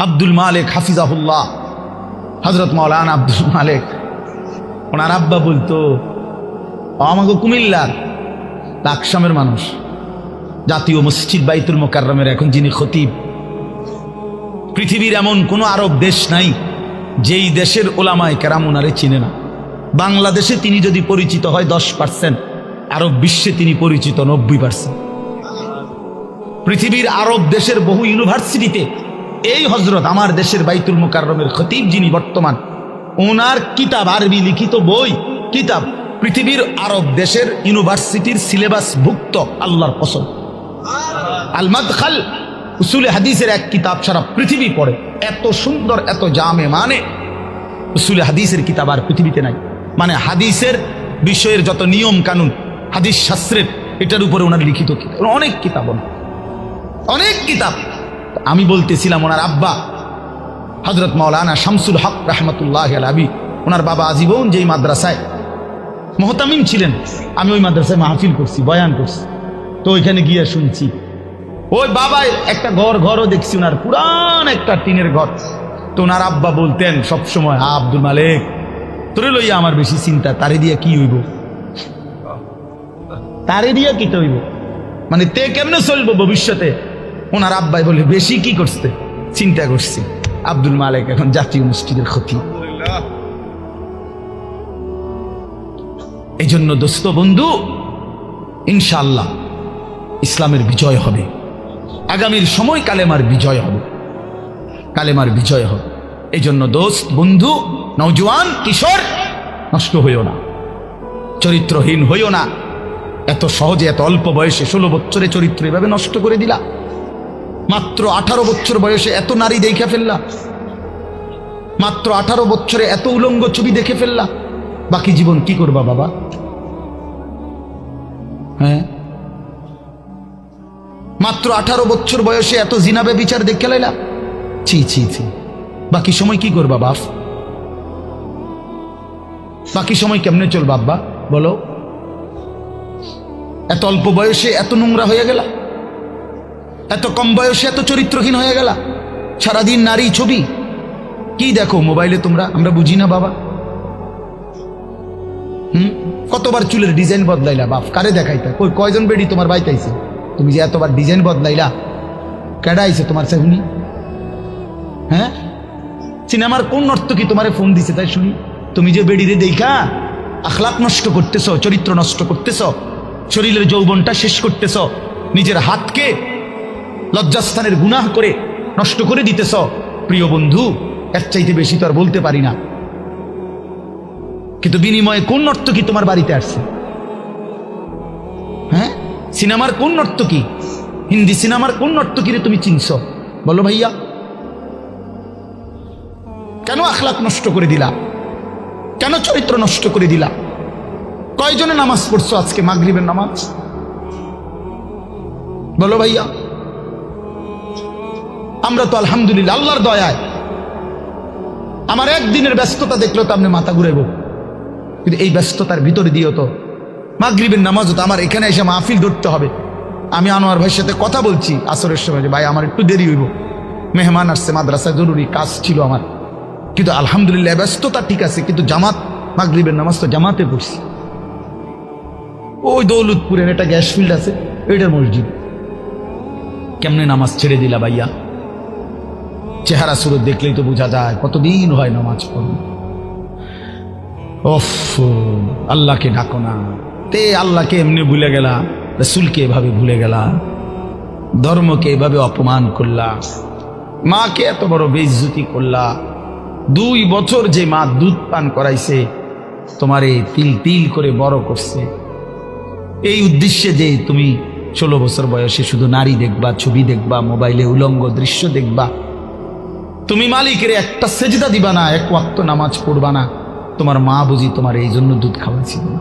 আব্দুল মালিক হাফিজাহুল্লাহ, হযরত মাওলানা আব্দুল মালিক, ওনার আব্বা বলতো, আমাকে কুমিল্লার লাকসামের মানুষ, জাতীয় মসজিদ বাইতুল মোকাররমের এখন যিনি খতিব, পৃথিবীর এমন কোন আরব দেশ নাই যেই দেশের ওলামায়ে কেরাম ওনারে চিনে না। বাংলাদেশে তিনি যদি পরিচিত হয় 10%, আরব বিশ্বে তিনি পরিচিত 90%। পৃথিবীর আরব দেশের বহু ইউনিভার্সিটিতে এই হযরত আমার দেশের বাইতুল মোকাররমের খতিব যিনি বর্তমান, ওনার কিতাব, আরবি লিখিত বই কিতাব পৃথিবীর আরব দেশের ইউনিভার্সিটির সিলেবাস ভুক্ত। আল্লাহর কসম, আল মাদখাল উসুলে হাদিসের এক কিতাব সারা পৃথিবী পড়ে, এত সুন্দর, এত জামে, মানে উসুলে হাদিসের কিতাব আর পৃথিবীতে নাই। মানে হাদিসের বিষয়ের যত নিয়ম কানুন, হাদিস শাস্ত্রের, এটার উপরে ওনার লিখিত কিতাব, অনেক কিতাব, অনেক কিতাব। আমি বলতেছিলাম ওনার আব্বা হযরত মাওলানা শামসুল হক রাহমাতুল্লাহি আলাইহি, ওনার বাবা আজীবন যেই মাদ্রাসায় মুহতামিম ছিলেন, আমি ওই মাদ্রাসায় মাহফিল করছি, বয়ান করছি, তো ওইখানে গিয়ে শুনছি ওই বাবা একটা ঘরও দেখছি, ওনার পুরান একটা টিনের ঘর। তো ওনার আব্বা বলতেন সবসময়, আব্দুল মালিক তোরে লইয়া আমার বেশি চিন্তা, তারে দিয়া কি হইব, তারে দিয়া কি হইব, মানে তে কেমনে চলবো ভবিষ্যতে। ওনার আব্বাই বলে, বেশি কি করছে, চিন্তা করছি আব্দুল মালিক এখন জাতীয় মসজিদের খতিব। এই জন্য দোস্ত বন্ধু, ইনশাআল্লাহ ইসলামের বিজয় হবে, আগামীর সময় কালেমার বিজয় হবে, কালেমার বিজয় হবে। এই জন্য দোস্ত বন্ধু, নওজোয়ান কিশোর, নষ্ট হইও না, চরিত্রহীন হইও না। এত সহজে, এত অল্প বয়সে 16 বছরে চরিত্র এভাবে নষ্ট করে দিলা, মাত্র 18 বছর বয়সে এত নারী দেখে ফেললা, মাত্র 18 বছরে এত উলঙ্গ ছবি দেখে ফেললা, বাকি জীবন কি করবা বাবা? হ্যাঁ, মাত্র 18 বছর বয়সে এত জিনা ব্যভিচার দেখে লাইলা, ছি ছি ছি, বাকি সময় কি করবা বাপ? বাকি সময় কেমনে চলবা আব্বা বলো? এত অল্প বয়সে এত নোংরা হয়ে গেলা, এত কম বয়সে এত চরিত্রহীন হয়ে গেলা, সারাদিন নারী ছবি কি দেখো মোবাইলে তোমরা, আমরা বুঝি না বাবা। কতবার চুলের ডিজাইন বদলাইলা বাপ, কারে দেখাইতা? কয়জন বেডি তোমার বাইতে আইছে? তুমি যে এতবার ডিজাইন বদলাইলা, কেডা আইছে তোমার সেগুনি? হ্যাঁ, সিনেমার কোন নর্তকী তোমারে ফোন দিছে তাই শুনি? তুমি যে বেডিরে দেখা আখলাক নষ্ট করতেছ, চরিত্র নষ্ট করতেছ, শরীরের যৌবনটা শেষ করতেছ, নিজের হাতকে লজ্জাস্থানের গুনাহ করে নষ্ট করে দিতেছ। প্রিয় বন্ধু, এর চাইতে বেশি তো আর বলতে পারি না, কিন্তু বিনিময়ে কোন নর্তকী তোমার বাড়িতে আসছে? হ্যাঁ, সিনেমার কোন নর্তকী, হিন্দি সিনেমার কোন নর্তকীরে তুমি চিনছ বলো ভাইয়া? কেন আখলাক নষ্ট করে দিলা? কেন চরিত্র নষ্ট করে দিলা? কয়জনে নামাজ পড়ছো আজকে, মাগরিবের নামাজ বলো ভাইয়া? আমরা তো আলহামদুলিল্লাহ আল্লাহর দয়ায়, আমার একদিনের ব্যস্ততা দেখলো তো আপনি মাথা ঘুরাইব, কিন্তু এই ব্যস্ততার ভিতরে দিয়েও তো মাগরিবের নামাজও তো আমার এখানে এসে মাহফিল ধরতে হবে। আমি আনোয়ার ভাইয়ের সাথে কথা বলছি আসরের সময়, যে ভাই আমার একটু দেরি হইব, মেহমান আসছে, মাদ্রাসায় জরুরি কাজ ছিল আমার, কিন্তু আলহামদুলিল্লাহ ব্যস্ততা ঠিক আছে, কিন্তু জামাত, মাগরিবের নামাজ তো জামাতে পড়ছি। ওই দৌলতপুরের একটা গ্যাস ফিল্ড আছে, ওইটার মসজিদ। কেমনে নামাজ ছেড়ে দিলা ভাইয়া? চেহারা সুরত দেখলেই তো বোঝা যায় কতদিন হয় নামাজ পড়ো। ওফ, আল্লাহকে ডাকো না, তে আল্লাহকে এমনি ভুলে গেলা, রাসূলকে এভাবে ভুলে গেলা, ধর্মকে এভাবে অপমান করলা, মাকে এত বড় বেইজ্জতি করলা। 2 বছর যে মা দুধ পান করাইছে, তোমারে তিল তিল করে বড় করছে, এই উদ্দেশ্যে যে তুমি 16 বছর বয়সে শুধু নারী দেখবা, ছবি দেখবা, মোবাইলে উলঙ্গ দৃশ্য দেখবা, তুমি মালিকের একটা সেজদা দিবা না, 1 ওয়াক্ত নামাজ পড়বা না, তোমার মা বুঝি তোমার এই জন্য দুধ খাওয়াইছিল না?